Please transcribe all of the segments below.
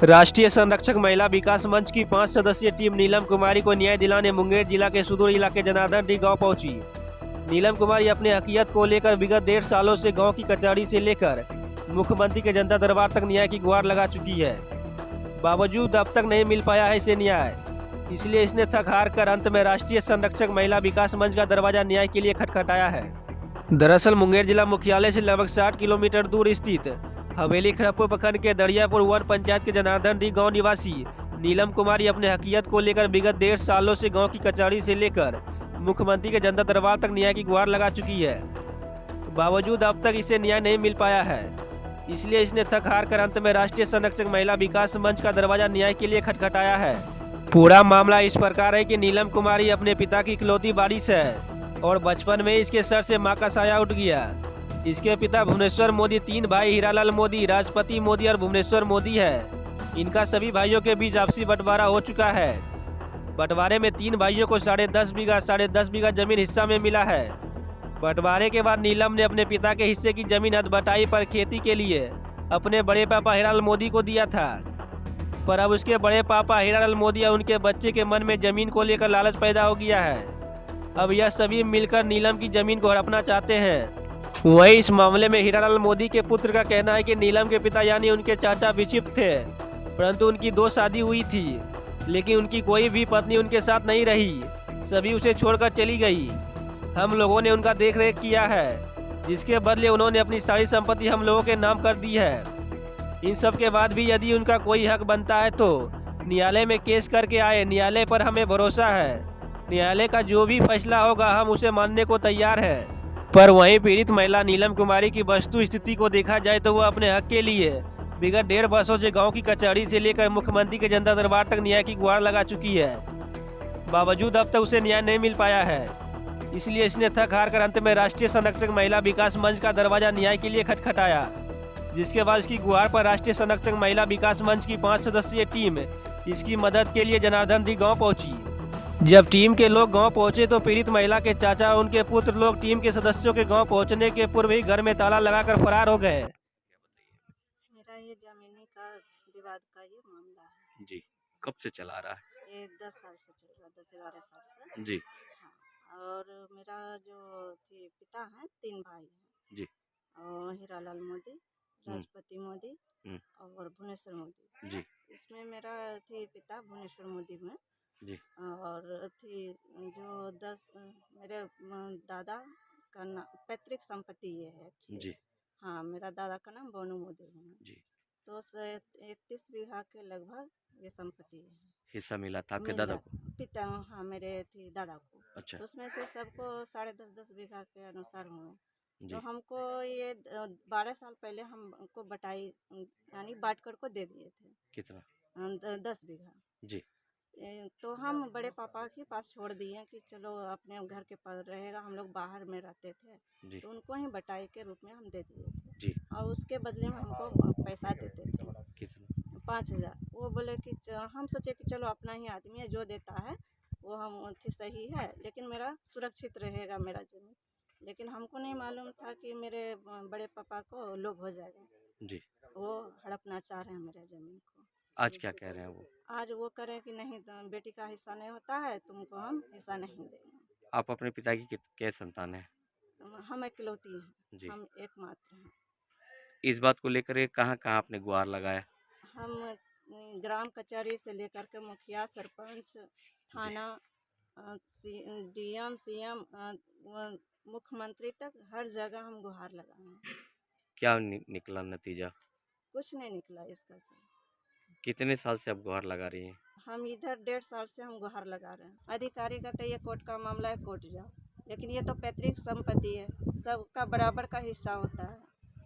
राष्ट्रीय संरक्षक महिला विकास मंच की 5 सदस्यीय टीम नीलम कुमारी को न्याय दिलाने मुंगेर जिला के सुदूर इलाके जनार्दन डी गांव पहुंची। नीलम कुमारी अपने हकीकत को लेकर विगत 1.5 सालों से गांव की कचहरी से लेकर मुख्यमंत्री के जनता दरबार तक न्याय की गुहार लगा चुकी है। बावजूद अब तक नहीं मिल पाया है इसे न्याय, इसलिए इसने थक हार कर अंत में राष्ट्रीय संरक्षक महिला विकास मंच का दरवाजा न्याय के लिए खटखटाया है। दरअसल मुंगेर जिला मुख्यालय से लगभग 60 किलोमीटर दूर स्थित हवेली खड़गपुर प्रखंड के दरियापुर वन पंचायत के जनार्दन डी गांव निवासी नीलम कुमारी अपने हकीकत को लेकर विगत 1.5 सालों से गांव की कचहरी से लेकर मुख्यमंत्री के जनता दरबार तक न्याय की गुहार लगा चुकी है। बावजूद अब तक इसे न्याय नहीं मिल पाया है, इसलिए इसने थक हार कर अंत में राष्ट्रीय संरक्षक महिला विकास मंच का दरवाजा न्याय के लिए खटखटाया है। पूरा मामला इस प्रकार है कि नीलम कुमारी अपने पिता की इकलौती वारिस है और बचपन में इसके सर से मां का साया उठ गया। इसके पिता भुवनेश्वर मोदी, 3 भाई हीरालाल मोदी, राजपति मोदी और भुवनेश्वर मोदी है। इनका सभी भाइयों के बीच आपसी बंटवारा हो चुका है। बंटवारे में 3 भाइयों को 10.5 बीघा जमीन हिस्सा में मिला है। बंटवारे के बाद नीलम ने अपने पिता के हिस्से की जमीन हद बटाई पर खेती के लिए अपने बड़े पापा हीरालाल मोदी को दिया था, पर अब उसके बड़े पापा हीरालाल मोदी और उनके बच्चे के मन में जमीन को लेकर लालच पैदा हो गया है। अब यह सभी मिलकर नीलम की जमीन को हड़पना चाहते हैं। वहीं इस मामले में हीरालाल मोदी के पुत्र का कहना है कि नीलम के पिता यानी उनके चाचा विक्षिप्त थे, परंतु उनकी 2 शादी हुई थी, लेकिन उनकी कोई भी पत्नी उनके साथ नहीं रही, सभी उसे छोड़कर चली गई। हम लोगों ने उनका देखरेख किया है, जिसके बदले उन्होंने अपनी सारी संपत्ति हम लोगों के नाम कर दी है। इन सब के बाद भी यदि उनका कोई हक बनता है तो न्यायालय में केस करके आए, न्यायालय पर हमें भरोसा है। न्यायालय का जो भी फैसला होगा हम उसे मानने को तैयार हैं। पर वहीं पीड़ित महिला नीलम कुमारी की वस्तु स्थिति को देखा जाए तो वह अपने हक के लिए विगत 1.5 वर्षों से गांव की कचहरी से लेकर मुख्यमंत्री के जनता दरबार तक न्याय की गुहार लगा चुकी है। बावजूद अब तक उसे न्याय नहीं मिल पाया है, इसलिए इसने थक हार कर अंत में राष्ट्रीय संरक्षक महिला विकास मंच का दरवाजा न्याय के लिए खटखटाया, जिसके बाद इसकी गुहार पर राष्ट्रीय संरक्षक महिला विकास मंच की 5 सदस्यीय टीम इसकी मदद के लिए जनार्दन दी गाँव पहुंची। जब टीम के लोग गांव पहुंचे तो पीड़ित महिला के चाचा और उनके पुत्र लोग टीम के सदस्यों के गांव पहुंचने के पूर्व ही घर में ताला लगाकर फरार हो गए। मेरा ये जमीनी का विवाद का ये मामला है जी। कब से चला रहा है? ये 10 साल से चल रहा है, 10-11 साल से। जी। हाँ, और मेरा जो थी पिता हैं, 3 भाई हैं जी। और हीरालाल मोदी, राजपति मोदी हम्म। और भुवनेश्वर मोदी। जी। इसमें मेरा थी पिता भुवनेश्वर मोदी में जी। और थी जो 10 मेरे दादा का पैतृक संपत्ति ये है actually। जी। हाँ, मेरा दादा का नाम बोनू मोदी है। जी। तो 31 बीघा के लगभग ये संपत्ति है। हिस्सा मिला था आपके मिल दादा रहा को? पिता, हाँ, मेरे थी दादा को। अच्छा। तो उसमें से सबको 10.5 बीघा के अनुसार हुए। जी। तो हमको ये 12 साल पहले हमको बटाई यानी बांट कर को दे दिए थे। कितना? 10 बीघा। जी। तो हम बड़े पापा के पास छोड़ दिए कि चलो अपने घर के पास रहेगा, हम लोग बाहर में रहते थे। जी। तो उनको ही बटाई के रूप में हम दे दिए थे। जी। और उसके बदले में हमको पैसा देते थे कितना? 5,000। वो बोले कि हम सोचे कि चलो अपना ही आदमी है, जो देता है वो हम थी सही है, लेकिन मेरा सुरक्षित रहेगा मेरा ज़मीन। लेकिन हमको नहीं मालूम था कि मेरे बड़े पापा को लोभ हो जाएगा, जी। वो हड़पना चाह रहे हैं मेरे ज़मीन को। आज क्या कह रहे हैं वो? आज वो कह रहे हैं कि नहीं, बेटी का हिस्सा नहीं होता है, तुमको हम हिस्सा नहीं देंगे। आप अपने पिता की क्या संतान है? हम इकलौती हैं, जी। हम एकमात्र हैं। इस बात को लेकर ये कहाँ कहाँ आपने गुहार लगाया? हम ग्राम कचहरी से लेकर के मुखिया, सरपंच, थाना, डीएम, सीएम, मुख्यमंत्री तक हर जगह हम गुहार लगाए हैं। क्या निकला नतीजा? कुछ नहीं निकला इसका से। कितने साल से आप गुहार लगा रही हैं? हम इधर 1.5 साल से हम गुहार लगा रहे हैं। अधिकारी कहते ये कोर्ट का मामला है, कोर्ट जाओ, लेकिन ये तो पैतृक संपत्ति है, सबका बराबर का हिस्सा होता है।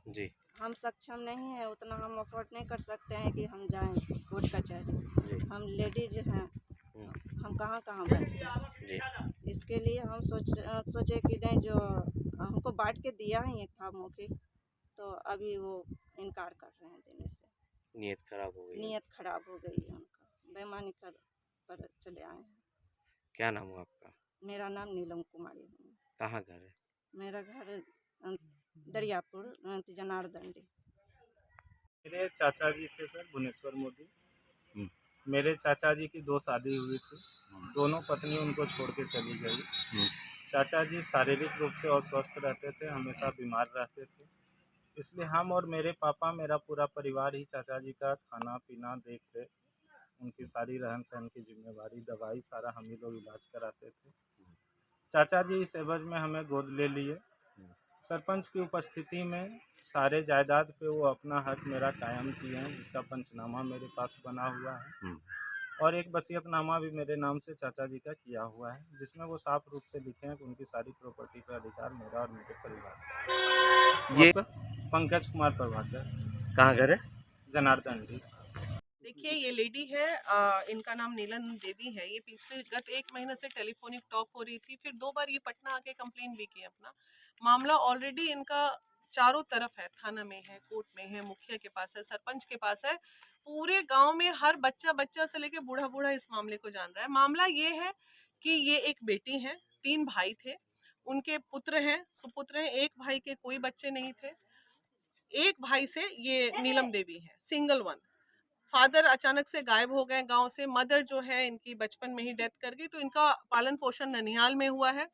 जी। हम सक्षम नहीं है, उतना हम अफोर्ड नहीं कर सकते हैं कि हम जाएं कोर्ट कचहरी। हम लेडीज हैं, हम कहाँ कहाँ बैठते हैं। इसके लिए हम सोचे कि नहीं, जो हमको बांट के दिया ही एक था मौखिक, तो अभी वो इनकार कर रहे हैं देने से। नीयत खराब हो गई? नीयत खराब हो गई है उनका, बेईमानी पर चले आए हैं। क्या नाम है आपका? मेरा नाम नीलम कुमारी है। कहाँ घर है? मेरा घर दरियापुर, जनार्दन डी। मेरे चाचा जी थे सर, भुवनेश्वर मोदी। हम्म, मेरे चाचा जी की 2 शादी हुई थी। हम्म, दोनों पत्नी उनको छोड़ के चली गई। हम्म, चाचा जी शारीरिक रूप से अस्वस्थ रहते थे, हमेशा बीमार रहते थे। इसलिए हम और मेरे पापा, मेरा पूरा परिवार ही चाचा जी का खाना-पीना, देख-रेख, उनकी सारी रहन-सहन की ज़िम्मेवारी, दवाई सारा हम ही लोग इलाज कराते थे। चाचा जी इस एवज़ में हमें गोद ले लिए। सरपंच की उपस्थिति में सारे जायदाद पे वो अपना हक मेरा कायम किए हैं, जिसका पंचनामा मेरे पास बना हुआ है। हम्म। और एक वसीयतनामा भी मेरे नाम से चाचा जी का किया हुआ है, जिसमें वो साफ रूप से लिखे हैं कि उनकी सारी प्रॉपर्टी का अधिकार मेरा और मेरे परिवार का है। ये पंकज कुमार प्रभाकर, कहाँ घर है? जनार्दन डी। देखिए ये लेडी है, इनका नाम नीलम देवी है। ये पिछले गत 1 महीने से टेलीफोनिक टॉक हो रही थी, फिर 2 बार ये पटना आके कंप्लेन भी की अपना मामला। ऑलरेडी इनका चारों तरफ है, थाना में है, कोर्ट में है, मुखिया के पास है, सरपंच के पास है। पूरे गांव में हर बच्चा से लेके बूढ़ा बूढ़ा इस मामले को जान रहा है। मामला ये है कि ये एक बेटी है, 3 भाई थे, उनके पुत्र हैं, सुपुत्र हैं। एक भाई के कोई बच्चे नहीं थे। एक भाई से ये नीलम देवी है, सिंगल वन। फादर अचानक से गायब हो गए गांव से। मदर जो है इनकी बचपन में ही डेथ कर गई, तो इनका पालन पोषण ननिहाल में हुआ है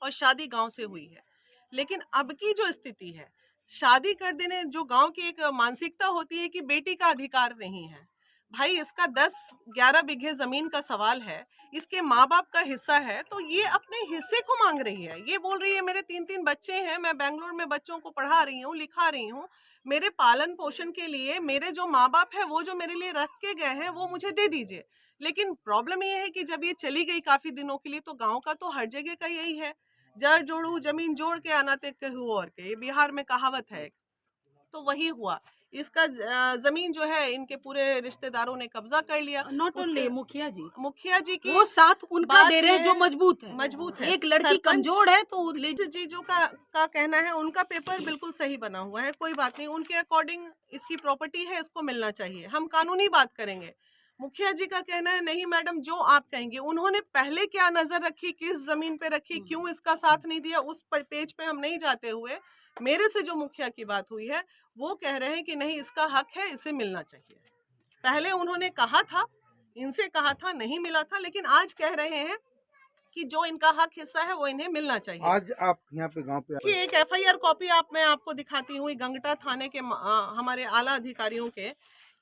और शादी गांव से हुई है। लेकिन अब की जो स्थिति है, शादी कर देने जो गांव की एक मानसिकता होती है कि बेटी का अधिकार नहीं है। भाई इसका 10-11 बीघे जमीन का सवाल है, इसके माँ बाप का हिस्सा है, तो ये अपने हिस्से को मांग रही है। ये बोल रही है मेरे 3-3 बच्चे हैं, मैं बेंगलोर में बच्चों को पढ़ा रही हूँ, लिखा रही हूँ, मेरे पालन पोषण के लिए मेरे जो माँ बाप है वो जो मेरे लिए रख के गए हैं वो मुझे दे दीजिए। लेकिन प्रॉब्लम ये है कि जब ये चली गई काफी दिनों के लिए, तो गांव का तो हर जगह का यही है, जड़ जोड़ू जमीन जोड़ के आना ते कहू और के, ये बिहार में कहावत है। तो वही हुआ, इसका जमीन जो है इनके पूरे रिश्तेदारों ने कब्जा कर लिया। नॉट ओनली मुखिया जी की वो साथ उनका बात दे रहे हैं ये जो मजबूत है। एक लड़की सरपंच कमजोर है तो जी जो का कहना है, उनका पेपर बिल्कुल सही बना हुआ है, कोई बात नहीं, उनके अकॉर्डिंग इसकी प्रॉपर्टी है, इसको मिलना चाहिए, हम कानूनी बात करेंगे। मुखिया जी का कहना है नहीं मैडम, जो आप कहेंगे। उन्होंने पहले क्या नजर रखी, किस जमीन पे रखी, क्यों इसका साथ नहीं दिया, उस पेज पे हम नहीं जाते हुए, मेरे से जो मुखिया की बात हुई है वो कह रहे हैं कि नहीं इसका हक है, इसे मिलना चाहिए। पहले उन्होंने कहा था, इनसे कहा था, नहीं मिला था, लेकिन आज कह रहे हैं कि जो इनका हक हिस्सा है वो इन्हें मिलना चाहिए। आज आप यहाँ पे गांव पे कि एक एफआईआर कॉपी मैं आपको दिखाती हूँ, गंगटा थाने के हमारे आला अधिकारियों के।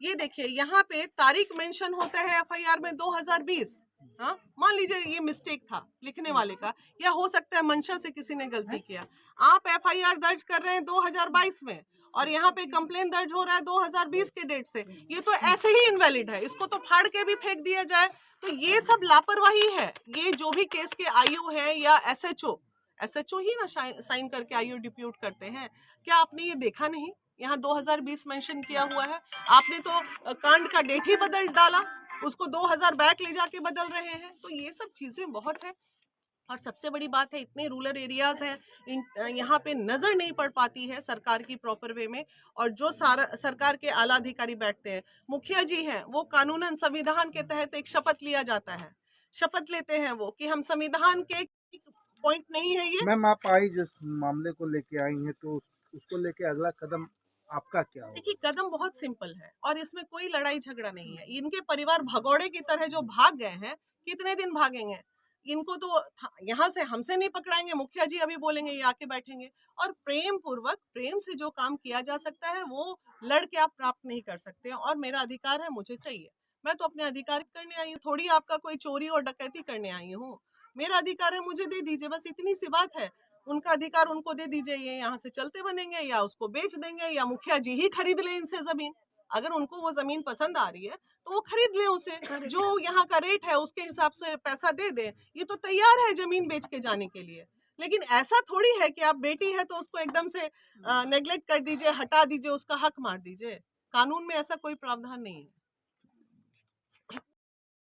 ये देखिए यहाँ पे तारीख मेंशन होता है एफआईआर में 2020। हाँ, मान लीजिए ये मिस्टेक था लिखने वाले का, या हो सकता है मंशा से किसी ने गलती किया। आप एफआईआर दर्ज कर रहे हैं 2022 में और यहाँ पे कंप्लेन दर्ज हो रहा है 2020 के डेट से। ये तो ऐसे ही इनवैलिड है, इसको तो फाड़ के भी फेंक दिया जाए। तो ये सब लापरवाही है। ये जो भी केस के आईओ है या एसएचओ ही ना साइन करके आईओ डिप्यूट करते हैं। क्या आपने ये देखा नहीं, यहाँ 2020 मेंशन किया हुआ है, आपने तो कांड का डेट ही बदल डाला, उसको 2000 बैक ले जाके बदल रहे हैं। तो ये सब चीजें बहुत है। और सबसे बड़ी बात है, इतने रूरल एरियाज हैं, यहाँ पे नज़र नहीं पड़ पाती है सरकार की प्रॉपर वे में। और जो सरकार के आला अधिकारी बैठते हैं, मुखिया जी हैं, वो कानूनन संविधान के तहत एक शपथ लिया जाता है, शपथ लेते हैं वो कि हम संविधान के पॉइंट नहीं है ये। मैम आप आई जिस मामले को लेके आई हैं, तो उसको लेके अगला कदम आपका क्या होगा? देखिए कदम बहुत सिंपल है और इसमें कोई लड़ाई झगड़ा नहीं है। इनके परिवार भगौड़े की तरह जो भाग गए हैं, कितने दिन भागेंगे? इनको तो यहाँ से हमसे नहीं पकड़ाएंगे। मुखिया जी अभी बोलेंगे, ये आके बैठेंगे। और प्रेम पूर्वक, प्रेम से जो काम किया जा सकता है वो लड़ के आप प्राप्त नहीं कर सकते। और मेरा अधिकार है, मुझे चाहिए, मैं तो अपने अधिकार करने आई हूँ, थोड़ी आपका कोई चोरी और डकैती करने आई हूँ। मेरा अधिकार है, मुझे दे दीजिए, बस इतनी सी बात है। उनका अधिकार उनको दे दीजिए, ये यहाँ से चलते बनेंगे या उसको बेच देंगे या मुखिया जी ही खरीद लें इनसे जमीन। अगर उनको वो जमीन पसंद आ रही है तो वो खरीद ले उसे, जो यहाँ का रेट है उसके हिसाब से पैसा दे दे। ये तो तैयार है जमीन बेच के जाने के लिए। लेकिन ऐसा थोड़ी है कि आप बेटी है तो उसको एकदम से नेग्लेक्ट कर दीजिए, हटा दीजिए, उसका हक मार दीजिए। कानून में ऐसा कोई प्रावधान नहीं है।